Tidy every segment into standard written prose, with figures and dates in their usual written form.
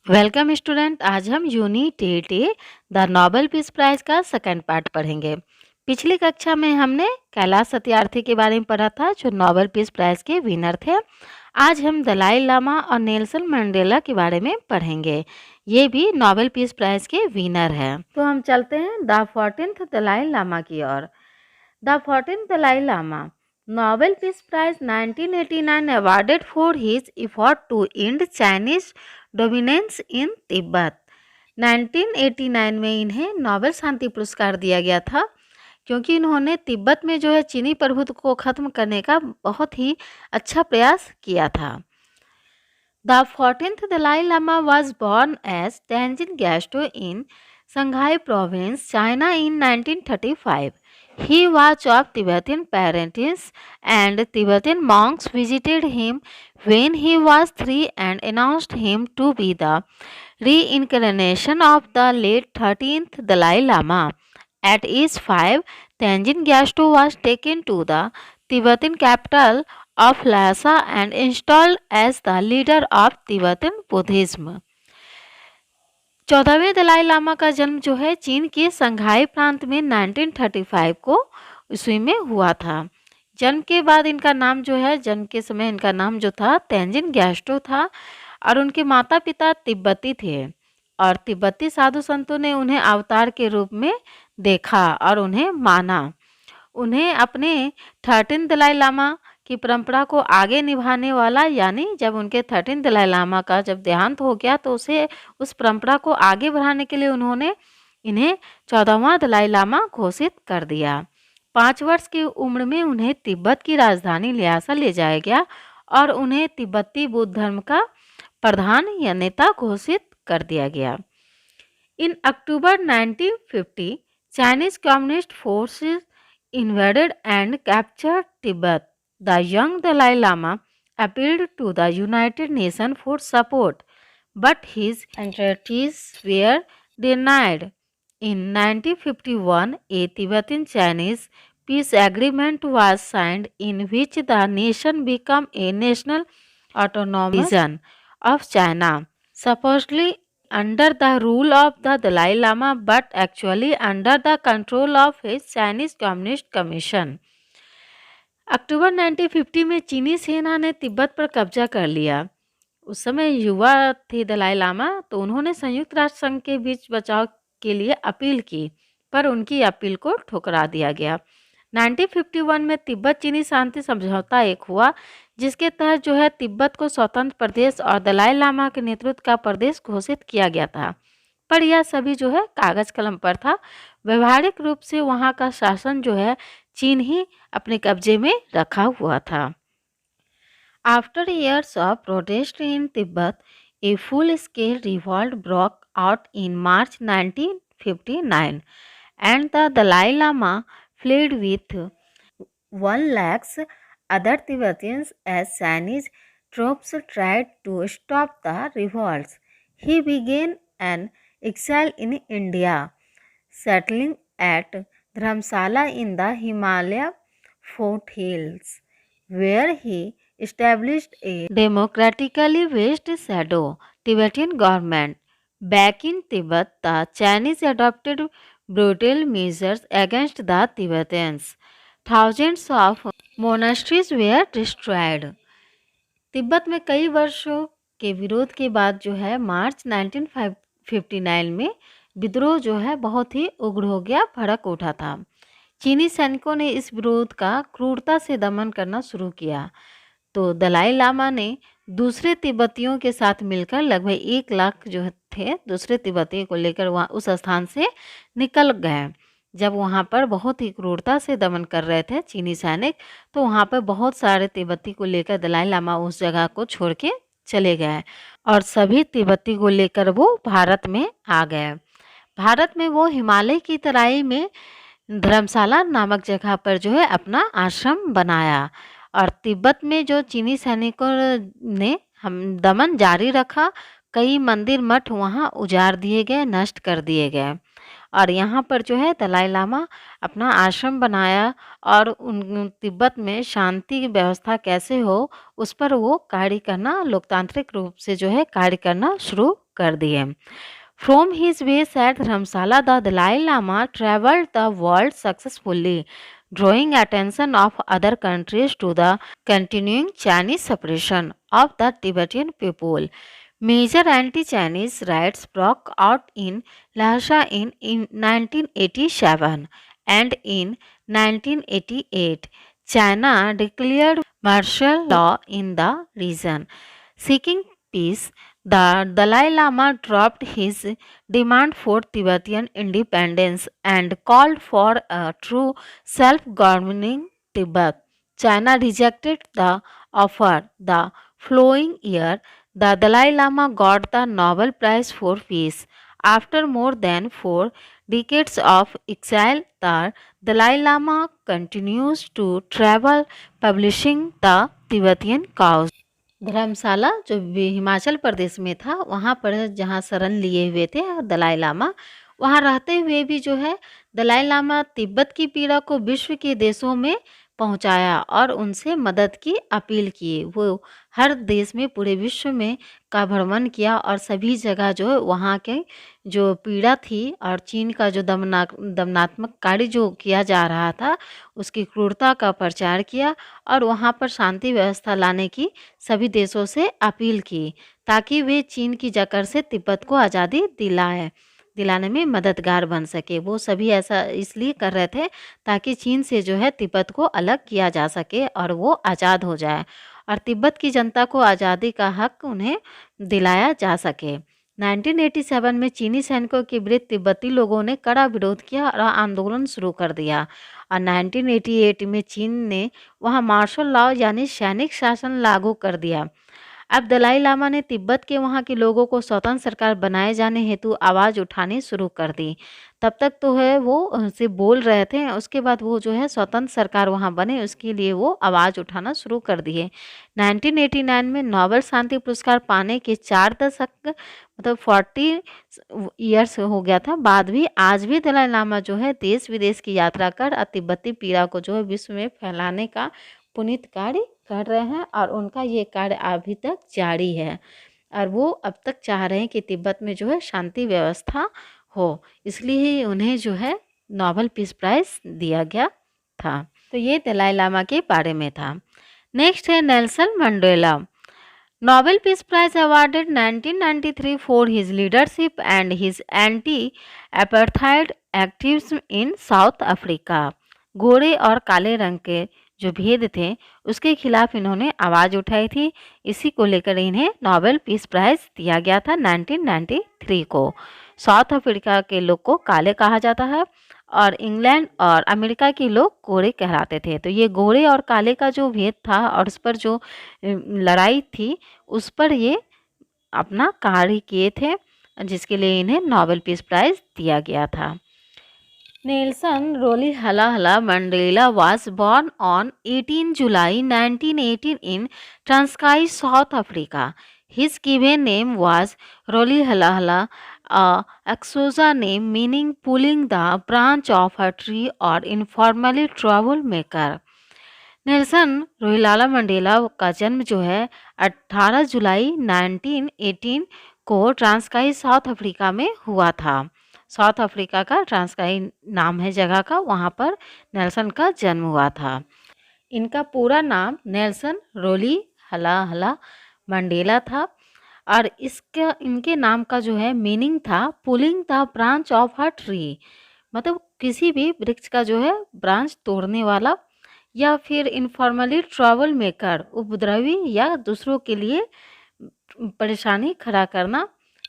Welcome student. आज हम unit 8 the Nobel peace prize का सेकंड पार्ट पढ़ेंगे। पिछली कक्षा में हमने कैलाश सत्यार्थी के बारे में पढ़ा था, जो नोबेल पीस प्राइज के विनर थे। आज हम दलाई लामा और नेल्सन मंडेला के बारे में पढ़ेंगे। ये भी नोबेल पीस प्राइज के विनर हैं। तो हम चलते हैं द 14th दलाई लामा की ओर। The 14th Dalai Lama Nobel Peace Prize 1989 awarded for his effort to end Chinese dominance in Tibet. 1989 में इन्हें नोबेल शांति पुरस्कार दिया गया था, क्योंकि इन्होंने तिब्बत में जो है चीनी प्रभुत्व को ख़त्म करने का बहुत ही अच्छा प्रयास किया था। The 14th Dalai Lama was born as Tenzin Gyatso in Shanghai Province, China in 1935. He was of Tibetan parentage, and Tibetan monks visited him when he was 3 and announced him to be the reincarnation of the late 13th Dalai Lama. At age 5, Tenzin Gyatso was taken to the Tibetan capital of Lhasa and installed as the leader of Tibetan Buddhism. 14वें Dalai Lama का जन्म जो है चीन के संघाई प्रांत में 1935 को ईस्वी में हुआ था। जन्म के बाद इनका नाम जो है, जन्म के समय इनका नाम जो था तेंजिन ग्यास्टो था, और उनके माता पिता तिब्बती थे, और तिब्बती साधु संतों ने उन्हें अवतार के रूप में देखा और उन्हें माना। उन्हें अपने 13 दलाई लामा की परंपरा को आगे निभाने वाला, यानी जब उनके 13 दलाई लामा का जब देहांत हो गया तो उस परंपरा को आगे बढ़ाने के लिए उन्होंने इन्हें 14वां दलाई लामा घोषित कर दिया। 5 वर्ष की उम्र में उन्हें तिब्बत की राजधानी ल्हासा ले जाया गया और उन्हें तिब्बती बुद्ध धर्म का प्रधान या नेता घोषित कर दिया गया। इन अक्टूबर 1950 Chinese communist forces invaded and captured Tibet. The young Dalai Lama appealed to the United Nations for support, but his entreaties were denied. In 1951, a Tibetan-Chinese peace agreement was signed in which the nation became a national autonomous region of China, supposedly under the rule of the Dalai Lama, but actually under the control of his Chinese Communist Commission. अक्टूबर 1950 में चीनी सेना ने तिब्बत पर कब्जा कर लिया। उस समय युवा थे दलाई लामा, तो उन्होंने संयुक्त राष्ट्र संघ के बीच बचाव के लिए अपील की, पर उनकी अपील को ठुकरा दिया गया। 1951 में तिब्बत चीनी शांति समझौता एक हुआ, जिसके तहत जो है तिब्बत को स्वतंत्र प्रदेश और दलाई लामा के नेतृत्व का प्रदेश घोषित किया गया था, पर यह सभी जो है कागज कलम पर था। व्यवहारिक रूप से वहाँ का शासन जो है चीन ही अपने कब्जे में रखा हुआ था। After years of protest in Tibet, a full-scale revolt broke out in March 1959, and the Dalai Lama fled with 1 lakh other Tibetans as Chinese troops tried to stop the revolts. He began an exile in India, settling at Dharamsala in the Himalaya foothills, where he established a democratically based shadow Tibetan government. Back in Tibet, the Chinese adopted brutal measures against the Tibetans. Thousands of monasteries were destroyed. Tibet में कई वर्षों के विरोध के बाद जो है मार्च 1959 में विद्रोह जो है बहुत ही उग्र हो गया, भड़क उठा था। चीनी सैनिकों ने इस विरोध का क्रूरता से दमन करना शुरू किया, तो दलाई लामा ने दूसरे तिब्बतियों के साथ मिलकर लगभग 1 लाख जो थे दूसरे तिब्बतियों को लेकर वहाँ उस स्थान से निकल गए। जब वहाँ पर बहुत ही क्रूरता से दमन कर रहे थे चीनी सैनिक, तो वहाँ पर बहुत सारे तिब्बती को लेकर दलाई लामा उस जगह को छोड़ के चले गए और सभी तिब्बती को लेकर वो भारत में आ गए। भारत में वो हिमालय की तराई में धर्मशाला नामक जगह पर जो है अपना आश्रम बनाया, और तिब्बत में जो चीनी सैनिकों ने हम दमन जारी रखा। कई मंदिर मठ वहाँ उजाड़ दिए गए, नष्ट कर दिए गए, और यहाँ पर जो है दलाई लामा अपना आश्रम बनाया और उन तिब्बत में शांति की व्यवस्था कैसे हो उस पर वो कार्य करना, लोकतांत्रिक रूप से जो है कार्य करना शुरू कर दिए। From his base at Dharamsala, the Dalai Lama traveled the world successfully, drawing attention of other countries to the continuing Chinese suppression of the Tibetan people. Major anti-Chinese riots broke out in Lhasa in 1987, and in 1988, China declared martial law in the region. Seeking peace, the Dalai Lama dropped his demand for Tibetan independence and called for a true self-governing Tibet. China rejected the offer. The following year, the Dalai Lama got the Nobel Prize for Peace. After more than 4 decades of exile, the Dalai Lama continues to travel publishing the Tibetan cause. धर्मशाला जो हिमाचल प्रदेश में था, वहाँ पर जहाँ शरण लिए हुए थे दलाई लामा, वहाँ रहते हुए भी जो है दलाई लामा तिब्बत की पीड़ा को विश्व के देशों में पहुँचाया और उनसे मदद की अपील की। वो हर देश में पूरे विश्व में का भ्रमण किया और सभी जगह जो है वहाँ के जो पीड़ा थी और चीन का जो दमनात्मक कार्य जो किया जा रहा था उसकी क्रूरता का प्रचार किया और वहाँ पर शांति व्यवस्था लाने की सभी देशों से अपील की ताकि वे चीन की जकड़ से तिब्बत को आज़ादी दिलाने में मददगार बन सके। वो सभी ऐसा इसलिए कर रहे थे ताकि चीन से जो है तिब्बत को अलग किया जा सके और वो आज़ाद हो जाए और तिब्बत की जनता को आज़ादी का हक उन्हें दिलाया जा सके। 1987 में चीनी सैनिकों के विरुद्ध तिब्बती लोगों ने कड़ा विरोध किया और आंदोलन शुरू कर दिया और 1988 में चीन ने वहां मार्शल लॉ यानी सैनिक शासन लागू कर दिया। अब दलाई लामा ने तिब्बत के वहाँ के लोगों को स्वतंत्र सरकार बनाए जाने हेतु आवाज़ उठानी शुरू कर दी। तब तक तो है वो से बोल रहे थे, उसके बाद वो जो है स्वतंत्र सरकार वहाँ बने उसके लिए वो आवाज़ उठाना शुरू कर दिए। 1989 में नोबेल शांति पुरस्कार पाने के 4 दशक मतलब 40 ईयर्स हो गया था बाद भी आज भी दलाई लामा जो है देश विदेश की यात्रा कर तिब्बती पीड़ा को जो है विश्व में फैलाने का पुनीत कार्य कर रहे हैं और उनका ये कार्य अभी तक जारी है और वो अब तक चाह रहे हैं कि तिब्बत में जो है शांति व्यवस्था हो, इसलिए उन्हें जो है नोबेल पीस प्राइज दिया गया था। तो ये दलाई लामा के बारे में था। नेक्स्ट है Nelson Mandela. Nobel Peace Prize awarded 1993 for his leadership and his anti-apartheid activism in South Africa. गोरे और काले रंग के जो भेद थे उसके खिलाफ इन्होंने आवाज़ उठाई थी। इसी को लेकर इन्हें नोबेल पीस प्राइज़ दिया गया था 1993 को। साउथ अफ्रीका के लोग को काले कहा जाता है और इंग्लैंड और अमेरिका के लोग गोरे कहलाते थे। तो ये गोरे और काले का जो भेद था और उस पर जो लड़ाई थी उस पर ये अपना कार्य किए थे जिसके लिए इन्हें नोबेल पीस प्राइज़ दिया गया था। Nelson Rolihlahla Mandela was born on 18 July 1918 in Transkei, South Africa. His given name was Rolihlahla, a Xhosa name meaning pulling the branch of a tree or informally troublemaker. Nelson Rolihlahla Mandela का जन्म जो है 18 जुलाई 1918 को ट्रांसकाई south Africa में हुआ था। South Africa का ट्रांसकाई नाम है जगह का, वहाँ पर नेल्सन का जन्म हुआ था। इनका पूरा नाम नेल्सन रोलिहलाहला मंडेला था और इनके नाम का जो है मीनिंग था pulling the branch of a tree, मतलब किसी भी वृक्ष का जो है ब्रांच तोड़ने वाला, या फिर इनफॉर्मली ट्रबल मेकर उपद्रवी या दूसरों के लिए परेशानी खड़ा करना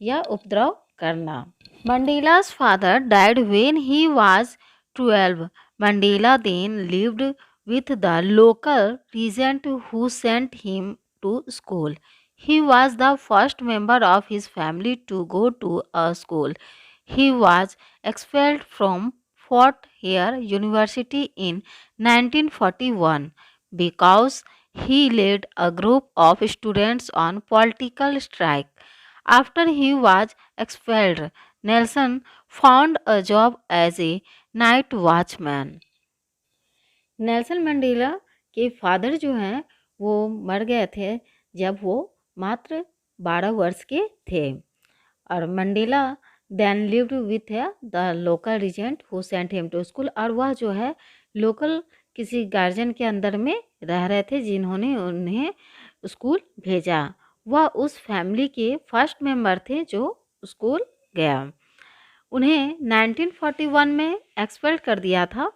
या उपद्रव करना। Mandela's father died when he was 12. Mandela then lived with the local regent who sent him to school. He was the first member of his family to go to a school. He was expelled from Fort Hare University in 1941 because he led a group of students on political strike. After he was expelled, Nelson found a job as a night watchman. Nelson Mandela के father जो हैं वो मर गए थे जब वो मात्र 12 वर्ष के थे और Mandela then lived with the local regent who sent him to school, और वह जो है लोकल किसी गार्जियन के अंदर में रह रहे थे जिन्होंने उन्हें स्कूल भेजा। वह उस फैमिली के फर्स्ट मेंबर थे जो स्कूल गया। उन्हें 1941 में एक्सपेल कर दिया था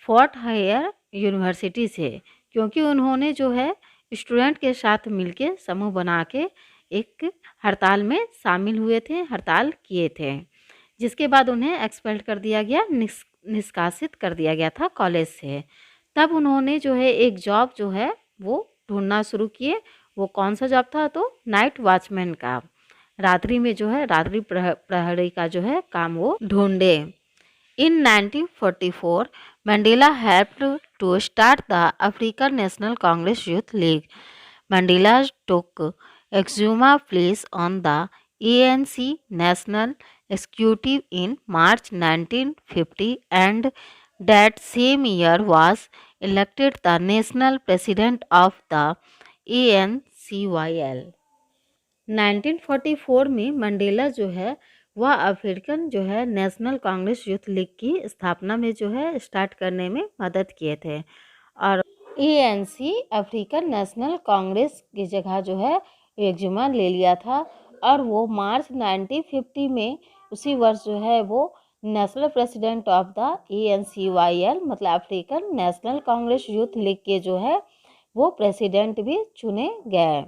फोर्ट हायर यूनिवर्सिटी से, क्योंकि उन्होंने जो है स्टूडेंट के साथ मिलके समूह बना के एक हड़ताल में शामिल हुए थे, हड़ताल किए थे, जिसके बाद उन्हें एक्सपेल्ड कर दिया गया, निष्कासित कर दिया गया था कॉलेज से। तब उन्होंने जो है एक जॉब जो है वो ढूंढना शुरू किए। वो कौन सा जॉब था? तो नाइट वॉचमैन का, रात्रि में जो है रात्रि प्रहरी का जो है काम वो ढूंढे। In 1944, Mandela helped to start the African National Congress Youth League. Mandela took exuma place on the ANC National Executive in March 1950, and that same year was elected the national president of the ANCYL. 1944 में Mandela जो है वह African जो है national Congress youth league की स्थापना में जो है स्टार्ट करने में मदद किए थे, और एएनसी अफ्रीकन नेशनल कांग्रेस की जगह जो है एक्जुमा ले लिया था, और वो मार्च 1950 में उसी वर्ष जो है वो national president of the ANCYL मतलब African national Congress youth league के जो है वो प्रेसिडेंट भी चुने गए।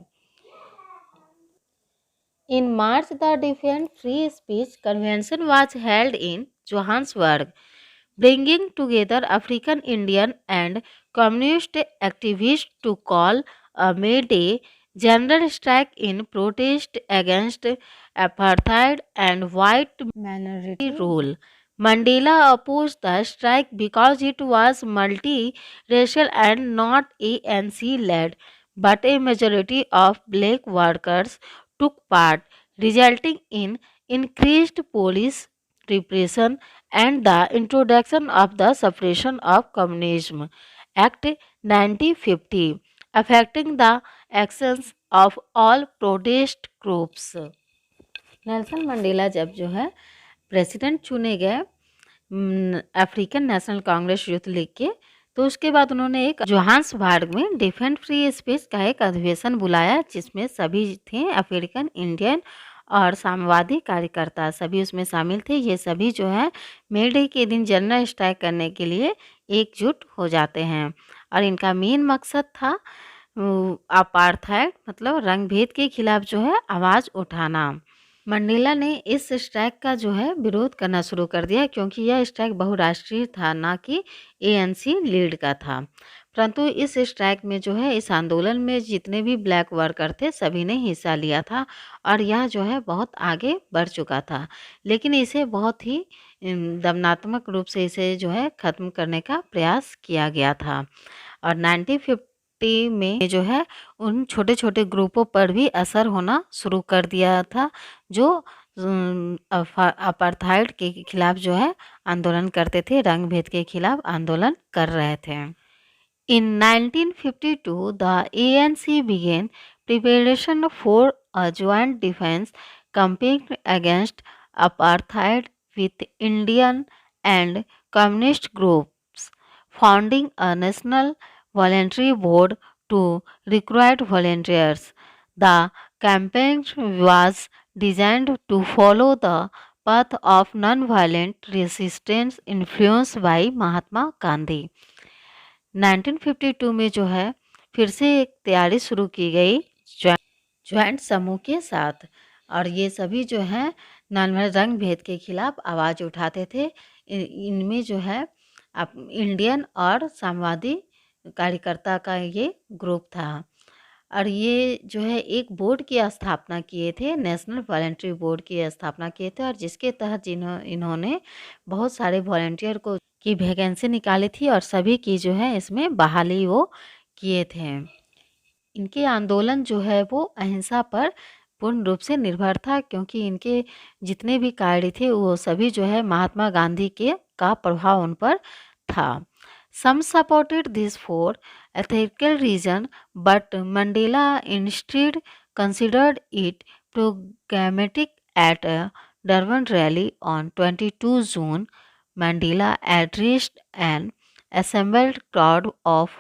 In March, the Defend Free Speech Convention was held in Johannesburg, bringing together African Indian and communist activists to call a May Day general strike in protest against apartheid and white minority rule. Mandela opposed the strike because it was multi-racial and not ANC-led, but a majority of black workers took part, resulting in increased police repression and the introduction of the Suppression of Communism Act 1950, affecting the actions of all protest groups. Nelson Mandela जब जो है president चुने गए African national Congress youth league के, तो उसके बाद उन्होंने एक जोहान्सबर्ग में डिफेंड फ्री स्पीच का एक अधिवेशन बुलाया, जिसमें सभी थे अफ्रीकन इंडियन और साम्यवादी कार्यकर्ता, सभी उसमें शामिल थे। ये सभी जो है मे डे के दिन जनरल स्ट्राइक करने के लिए एकजुट हो जाते हैं, और इनका मेन मकसद था अपार्थाइड मतलब रंग भेद के खिलाफ जो है आवाज़ उठाना। मंडेला ने इस स्ट्राइक का जो है विरोध करना शुरू कर दिया, क्योंकि यह स्ट्राइक बहुराष्ट्रीय था, ना कि ANC लीड का था। परंतु इस स्ट्राइक में जो है इस आंदोलन में जितने भी ब्लैक वर्कर थे सभी ने हिस्सा लिया था, और यह जो है बहुत आगे बढ़ चुका था, लेकिन इसे बहुत ही दमनात्मक रूप से इसे जो है ख़त्म करने का प्रयास किया गया था। और 1950 में जो है उन छोटे छोटे ग्रुपों पर भी असर होना शुरू कर दिया था, जो अपार्थाइड के खिलाफ जो है आंदोलन करते थे, रंग भेद के खिलाफ आंदोलन कर रहे थे। In 1952, the ANC began preparation for a joint defense campaign against apartheid with Indian and communist groups, founding a national voluntary board to recruit volunteers. The campaign was designed to follow the path of non-violent resistance influenced by Mahatma Gandhi. 1952 में जो है फिर से एक तैयारी शुरू की गई ज्वाइंट समूह के साथ, और ये सभी जो है रंग भेद के खिलाफ आवाज़ उठाते थे। इनमें जो है इंडियन और साम्यवादी कार्यकर्ता का ये ग्रुप था, और ये जो है एक बोर्ड की स्थापना किए थे, नेशनल वॉलेंट्री बोर्ड की स्थापना किए थे, और जिसके तहत इन्होंने बहुत सारे वॉलेंटियर को की वैकेंसी निकाली थी, और सभी की जो है इसमें बहाली वो किए थे। इनके आंदोलन जो है वो अहिंसा पर पूर्ण रूप से निर्भर था, क्योंकि इनके जितने भी कार्य थे वो सभी जो है महात्मा गांधी के का प्रभाव उन पर था। Some supported this for ethical reason, but Mandela instead considered it programmatic At a Durban rally on 22 June, Mandela addressed an assembled crowd of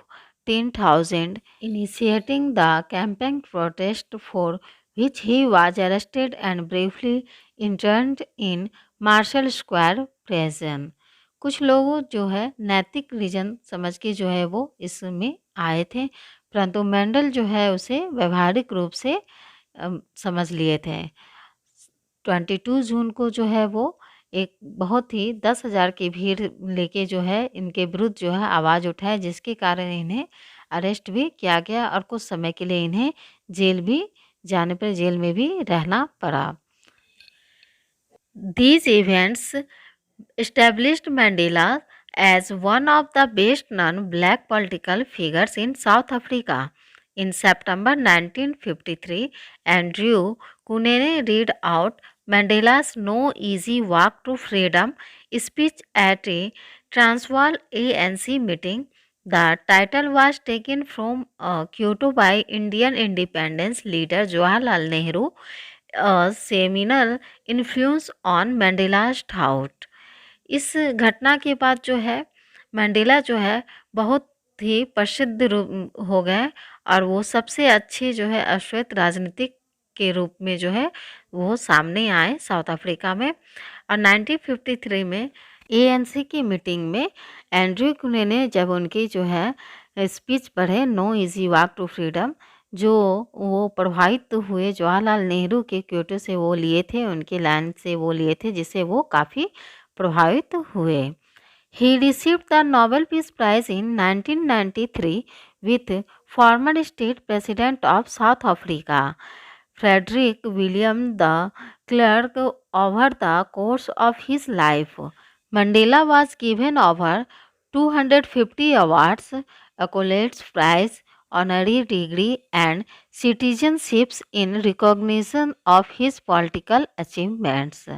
10,000, initiating the campaign protest for which he was arrested and briefly interned in Marshall Square prison. कुछ लोग जो है नैतिक reason समझ के जो है वो इसमें आए थे, परंतु मेंडल जो है उसे व्यवहारिक रूप से समझ लिए थे। 22 जून को जो है वो एक बहुत ही 10,000 की भीड़ लेके जो है इनके विरुद्ध जो है आवाज़ उठाए, जिसके कारण इन्हें अरेस्ट भी किया गया और कुछ समय के लिए इन्हें जेल भी जाने पर जेल में भी रहना पड़ा। These events established Mandela as one of the best known black political figures in South Africa. In September 1953, Andrew Kunene read out Mandela's No Easy Walk to Freedom speech at a Transvaal ANC meeting. The title was taken from Kyoto by Indian independence leader Jawaharlal Nehru, a seminal influence on Mandela's thought. इस घटना के बाद जो है Mandela जो है बहुत ही प्रसिद्ध रूप हो गए और वो सबसे अच्छे जो है अश्वेत राजनीतिक के रूप में जो है वो सामने आए साउथ अफ्रीका में। और 1953 में एएनसी की मीटिंग में एंड्रयू कुने ने जब उनकी जो है स्पीच पढ़े no easy walk to freedom, जो वो प्रभावित हुए जवाहरलाल नेहरू के क्योटो से वो लिए थे, उनके लाइन से वो लिए थे, जिससे वो काफ़ी प्रभावित हुए। He received the Nobel Peace Prize in 1993 with former state president of South Africa, Frederick William the Klerk, over the course of his life. Mandela was given over 250 awards, accolades, prizes, honorary degree and citizenships in recognition of his political achievements.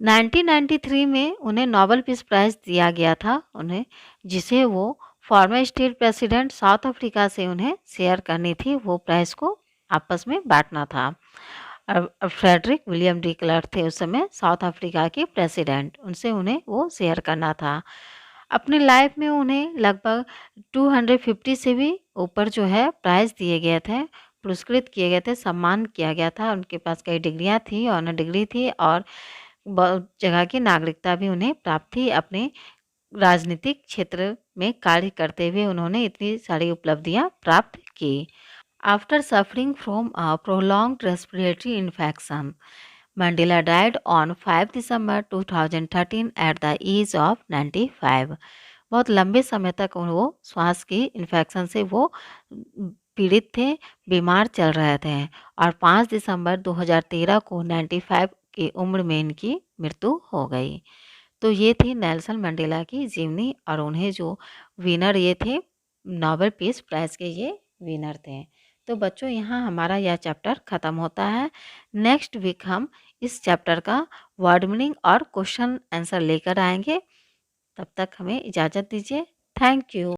1993 में उन्हें Nobel peace prize दिया गया था उन्हें, जिसे वो farmer state president south Africa से उन्हें शेयर करनी थी, वो प्राइज़ को आपस में बांटना था। और फ्रेडरिक विलियम डी क्लर्क थे उस समय साउथ अफ्रीका के प्रेसिडेंट, उनसे उन्हें वो शेयर करना था। अपनी लाइफ में उन्हें लगभग 250 से भी ऊपर जो है प्राइज़ दिए गए थे, पुरस्कृत किए गए थे, सम्मान किया गया था। उनके पास कई डिग्रियाँ थी, ऑनर डिग्री थी और बहुत जगह की नागरिकता भी उन्हें प्राप्त थी। अपने राजनीतिक क्षेत्र में कार्य करते हुए उन्होंने इतनी सारी उपलब्धियां प्राप्त की। After suffering from a prolonged respiratory infection, Mandela died on 5 December 2013 at the age of 95। बहुत लंबे समय तक वो श्वास की इन्फेक्शन से वो पीड़ित थे, बीमार चल रहे थे और 5 दिसंबर 2013 को 95 की उम्र में इनकी मृत्यु हो गई। तो ये थी नेल्सन मंडेला की जीवनी और उन्हें जो विनर ये थे नोबेल पीस प्राइज़ के, ये विनर थे। तो बच्चों यहाँ हमारा यह चैप्टर ख़त्म होता है। नेक्स्ट वीक हम इस चैप्टर का वर्ड मीनिंग और क्वेश्चन आंसर लेकर आएंगे। तब तक हमें इजाज़त दीजिए। Thank you.